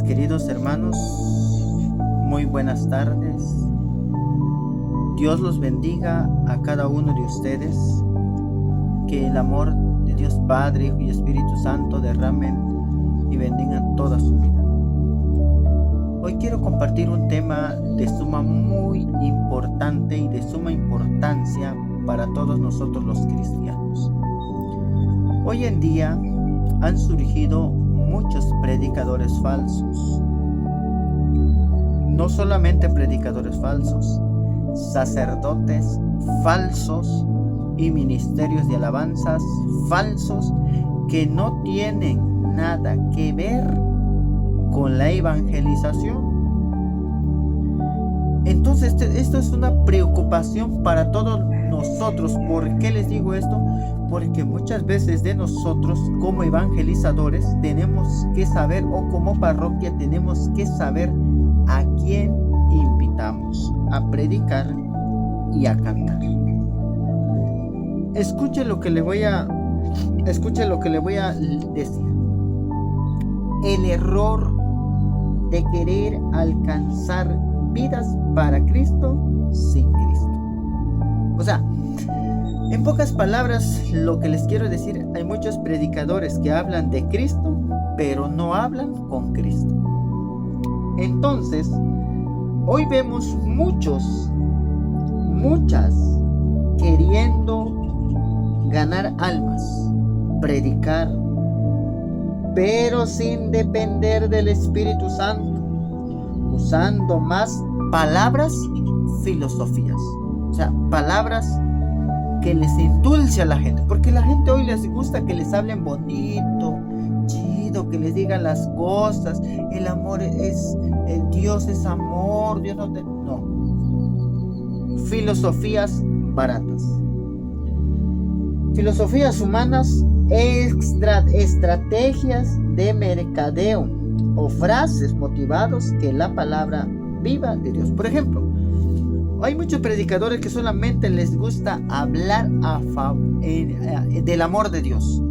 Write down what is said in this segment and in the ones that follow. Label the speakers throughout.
Speaker 1: Queridos hermanos, muy buenas tardes. Dios los bendiga a cada uno de ustedes. Que el amor de Dios Padre, Hijo y Espíritu Santo derramen y bendigan toda su vida. Hoy quiero compartir un tema de suma muy importante y de suma importancia para todos nosotros los cristianos. Hoy en día han surgido muchos predicadores falsos. No solamente predicadores falsos, sacerdotes falsos y ministerios de alabanzas falsos que no tienen nada que ver con la evangelización. Entonces esto es una preocupación para todos nosotros. ¿Por qué les digo esto? Porque muchas veces de nosotros como evangelizadores tenemos que saber, o como parroquia tenemos que saber a quién invitamos a predicar y a cantar. Escuche lo que le voy a decir. El error de querer alcanzar vidas para Cristo sin Cristo. O sea, en pocas palabras, lo que les quiero decir, hay muchos predicadores que hablan de Cristo, pero no hablan con Cristo. Entonces, hoy vemos muchas queriendo ganar almas, predicar, pero sin depender del Espíritu Santo, usando más palabras, filosofías, o sea, palabras que les endulce a la gente, porque la gente hoy les gusta que les hablen bonito, chido, que les digan las cosas. El amor es, Dios es amor, Dios no. Filosofías baratas, filosofías humanas, estrategias de mercadeo o frases motivados que la palabra viva de Dios. Por ejemplo, hay muchos predicadores que solamente les gusta hablar del amor de Dios.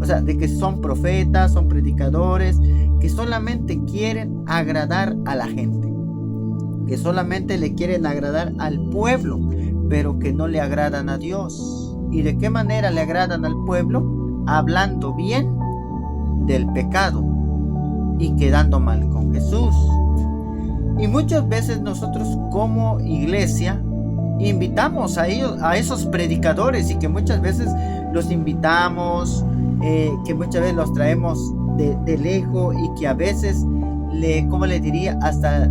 Speaker 1: O sea, de que son profetas, son predicadores, que solamente quieren agradar a la gente, que solamente le quieren agradar al pueblo, pero que no le agradan a Dios. ¿Y de qué manera le agradan al pueblo? Hablando bien del pecado y quedando mal con Jesús. Y muchas veces nosotros como iglesia invitamos a esos predicadores, y que muchas veces los invitamos, que muchas veces los traemos de lejos, y que a veces hasta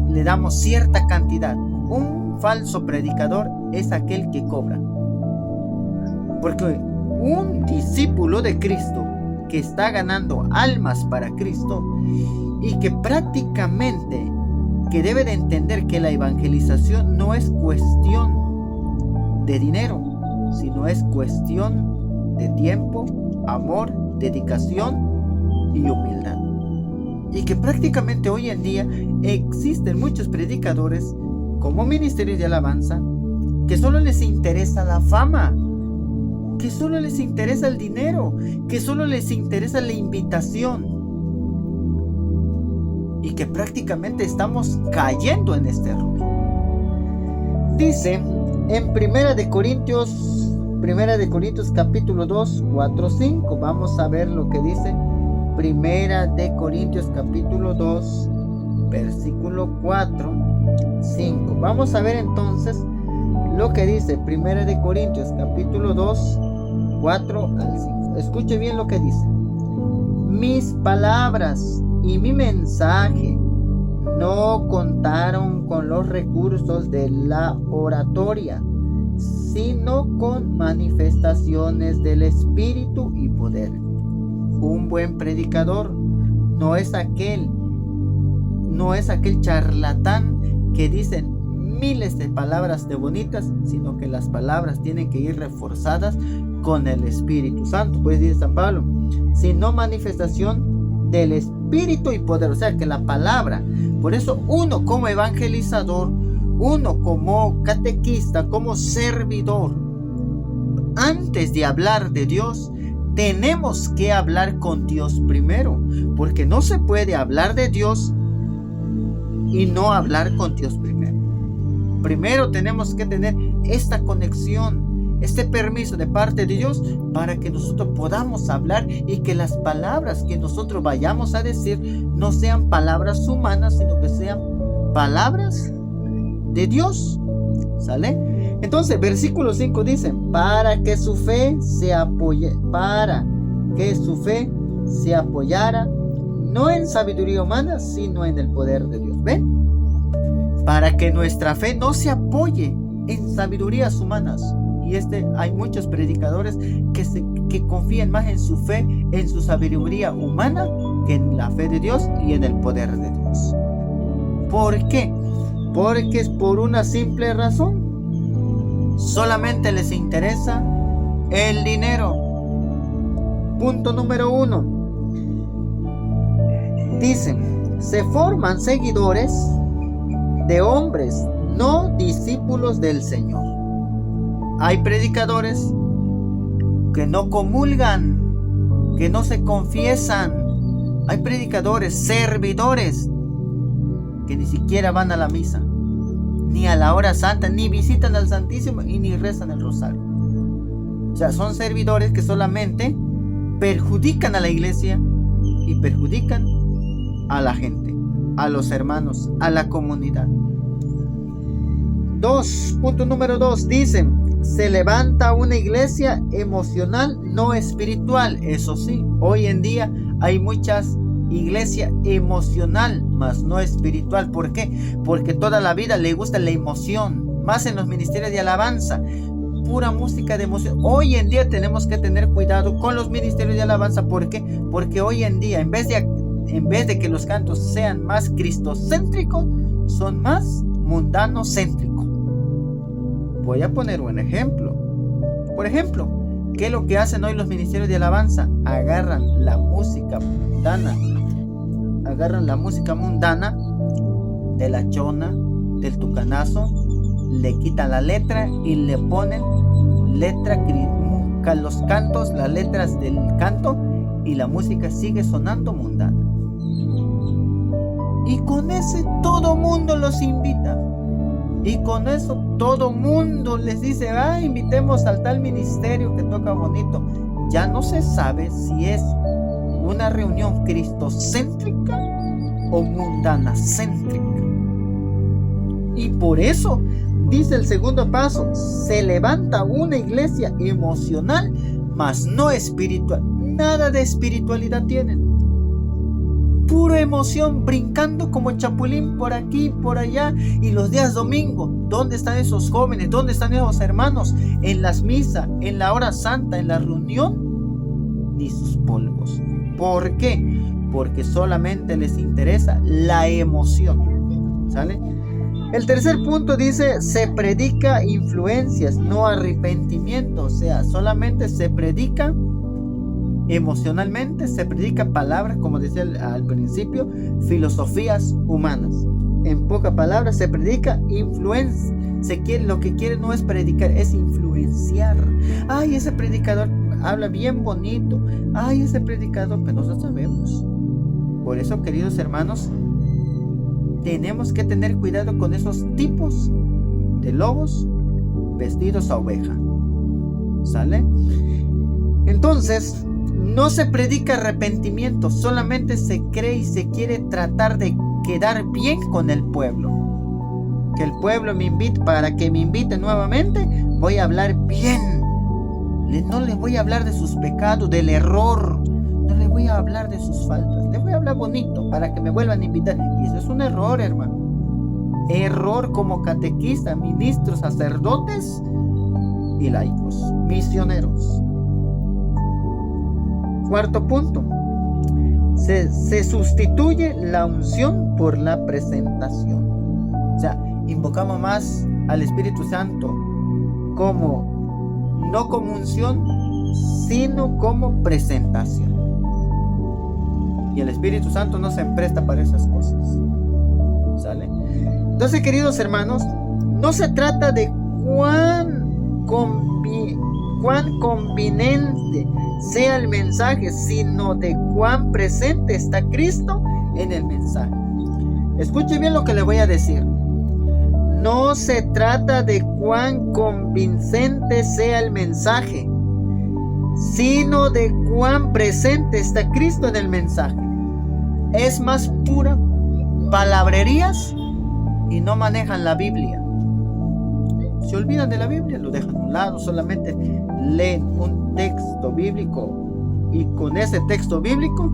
Speaker 1: le damos cierta cantidad. Un falso predicador es aquel que cobra, porque un discípulo de Cristo que está ganando almas para Cristo y que prácticamente que debe de entender que la evangelización no es cuestión de dinero, sino es cuestión de tiempo, amor, dedicación y humildad. Y que prácticamente hoy en día existen muchos predicadores como ministerios de alabanza que solo les interesa la fama, que solo les interesa el dinero, que solo les interesa la invitación, y que prácticamente estamos cayendo en este error. Dice en Primera de Corintios capítulo 2, 4, 5. Vamos a ver lo que dice Primera de Corintios capítulo 2, versículo 4, 5. Vamos a ver entonces lo que dice Primera de Corintios capítulo 2, 4 al 5. Escuche bien lo que dice. Mis palabras y mi mensaje no contaron con los recursos de la oratoria, sino con manifestaciones del Espíritu y poder. Un buen predicador no es aquel charlatán que dicen miles de palabras de bonitas, sino que las palabras tienen que ir reforzadas con el Espíritu Santo. Pues dice San Pablo, sino manifestación del Espíritu y poder. O sea que la palabra, por eso uno como evangelizador, uno como catequista, como servidor, antes de hablar de Dios, tenemos que hablar con Dios primero, porque no se puede hablar de Dios y no hablar con Dios primero. Primero tenemos que tener esta conexión, este permiso de parte de Dios para que nosotros podamos hablar y que las palabras que nosotros vayamos a decir no sean palabras humanas, sino que sean palabras de Dios. ¿Sale? Entonces, versículo 5 dice, para que su fe se apoyara no en sabiduría humana, sino en el poder de Dios. ¿Ven? Para que nuestra fe no se apoye en sabidurías humanas. Y hay muchos predicadores que confían más en su fe, en su sabiduría humana, que en la fe de Dios y en el poder de Dios. ¿Por qué? Porque es por una simple razón. Solamente les interesa el dinero. Punto número 1. Dicen, se forman seguidores de hombres, no discípulos del Señor. Hay predicadores que no comulgan, que no se confiesan. Hay predicadores, servidores, que ni siquiera van a la misa, ni a la hora santa, ni visitan al Santísimo y ni rezan el rosario. O sea, son servidores que solamente perjudican a la iglesia y perjudican a la gente, a los hermanos, a la comunidad. Punto número 2, dicen, se levanta una iglesia emocional, no espiritual. Eso sí, hoy en día hay muchas iglesias emocional, mas no espiritual. ¿Por qué? Porque toda la vida le gusta la emoción, más en los ministerios de alabanza, pura música de emoción. Hoy en día tenemos que tener cuidado con los ministerios de alabanza. ¿Por qué? Porque hoy en día, en vez de que los cantos sean más cristocéntricos, son más mundanocéntricos. Voy a poner un ejemplo. Por ejemplo, ¿qué es lo que hacen hoy los ministerios de alabanza? Agarran la música mundana de la chona, del tucanazo, le quitan la letra y le ponen los cantos, las letras del canto, y la música sigue sonando mundana. Y con ese todo mundo los invita. Y con eso todo mundo les dice, invitemos al tal ministerio que toca bonito. Ya no se sabe si es una reunión cristocéntrica o mundanacéntrica. Y por eso dice el segundo paso, se levanta una iglesia emocional, mas no espiritual. Nada de espiritualidad tienen. Pura emoción, brincando como chapulín por aquí, por allá. Y los días domingo, ¿dónde están esos jóvenes? ¿Dónde están esos hermanos? En las misas, en la hora santa, en la reunión, ni sus polvos. ¿Por qué? Porque solamente les interesa la emoción. ¿Sale? El tercer punto dice, se predica influencias, no arrepentimiento. O sea, solamente se predica emocionalmente, se predica palabras, como decía al principio, filosofías humanas. En pocas palabras, se predica influencia. Lo que quiere no es predicar, es influenciar. Ay, ese predicador habla bien bonito. Ay, ese predicador, pero no lo sabemos. Por eso, queridos hermanos, tenemos que tener cuidado con esos tipos de lobos vestidos a oveja. ¿Sale? Entonces, no se predica arrepentimiento, solamente se cree y se quiere tratar de quedar bien con el pueblo. Que el pueblo me invite, para que me invite nuevamente, voy a hablar bien. No les voy a hablar de sus pecados, del error. No les voy a hablar de sus faltas. Les voy a hablar bonito para que me vuelvan a invitar. Y eso es un error, hermano. Error como catequistas, ministros, sacerdotes y laicos, misioneros. Cuarto punto. Se sustituye la unción por la presentación. O sea, invocamos más al Espíritu Santo no como unción, sino como presentación. Y el Espíritu Santo no se presta para esas cosas. ¿Sale? Entonces, queridos hermanos, no se trata de cuán conveniente sea el mensaje, sino de cuán presente está Cristo en el mensaje. Escuche bien lo que le voy a decir. No se trata de cuán convincente sea el mensaje, sino de cuán presente está Cristo en el mensaje. Es más pura palabrerías y no manejan la Biblia. Se olvidan de la Biblia, lo dejan a un lado, solamente leen un texto bíblico y con ese texto bíblico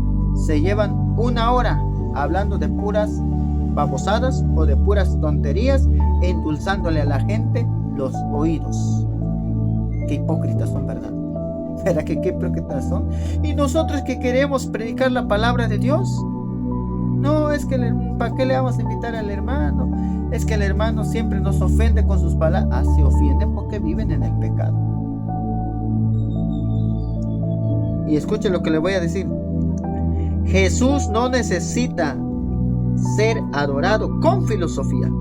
Speaker 1: se llevan 1 hora hablando de puras babosadas o de puras tonterías, endulzándole a la gente los oídos. Qué hipócritas son, ¿verdad? ¿Verdad que qué hipócritas son? Y nosotros que queremos predicar la palabra de Dios, no, es que ¿para qué le vamos a invitar al hermano? Es que el hermano siempre nos ofende con sus palabras. Se ofenden porque viven en el pecado. Y escuche lo que le voy a decir. Jesús no necesita ser adorado con filosofía.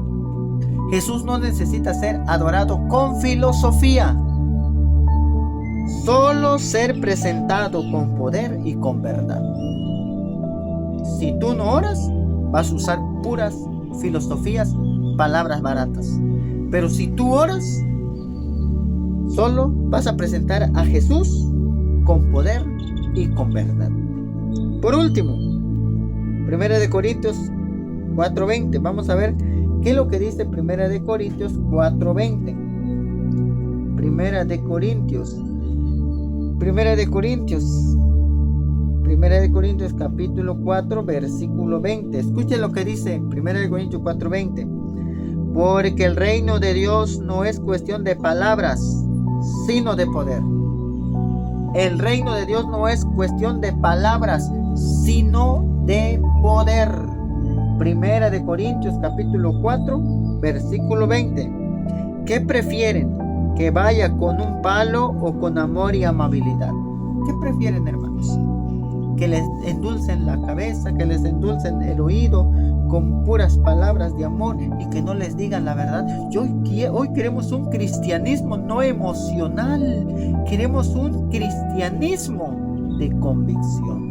Speaker 1: Jesús no necesita ser adorado con filosofía. Solo ser presentado con poder y con verdad. Si tú no oras, vas a usar puras filosofías, palabras baratas. Pero si tú oras, solo vas a presentar a Jesús con poder y con verdad. Por último, 1 Corintios 4:20. Vamos a ver qué es lo que dice 1 Corintios 4:20. 1 Corintios capítulo 4 versículo 20. Escuchen lo que dice 1 Corintios 4:20. Porque el reino de Dios no es cuestión de palabras, sino de poder. El reino de Dios no es cuestión de palabras, sino de poder. 1 Corintios capítulo 4 versículo 20. ¿Qué prefieren? ¿Que vaya con un palo o con amor y amabilidad? ¿Qué prefieren, hermanos? Que les endulcen la cabeza, que les endulcen el oído con puras palabras de amor y que no les digan la verdad. Hoy queremos un cristianismo no emocional, queremos un cristianismo de convicción.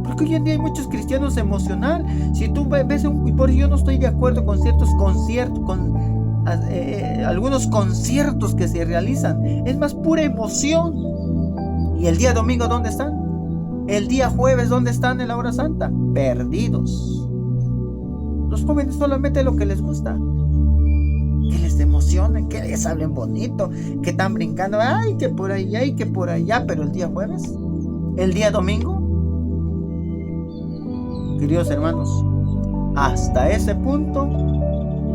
Speaker 1: Porque hoy en día hay muchos cristianos emocional. Si tú ves y por eso yo no estoy de acuerdo con ciertos conciertos, algunos conciertos que se realizan, es más pura emoción. ¿Y el día domingo dónde están? El día jueves ¿dónde están en la hora santa? Perdidos. Los jóvenes solamente lo que les gusta, que les emocionen, que les hablen bonito, que están brincando, ay, que por allá y que por allá. Pero el día jueves, el día domingo, queridos hermanos, hasta ese punto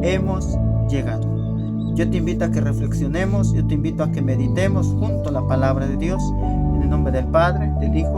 Speaker 1: hemos llegado. Yo te invito a que reflexionemos, yo te invito a que meditemos junto a la palabra de Dios, en el nombre del Padre, del Hijo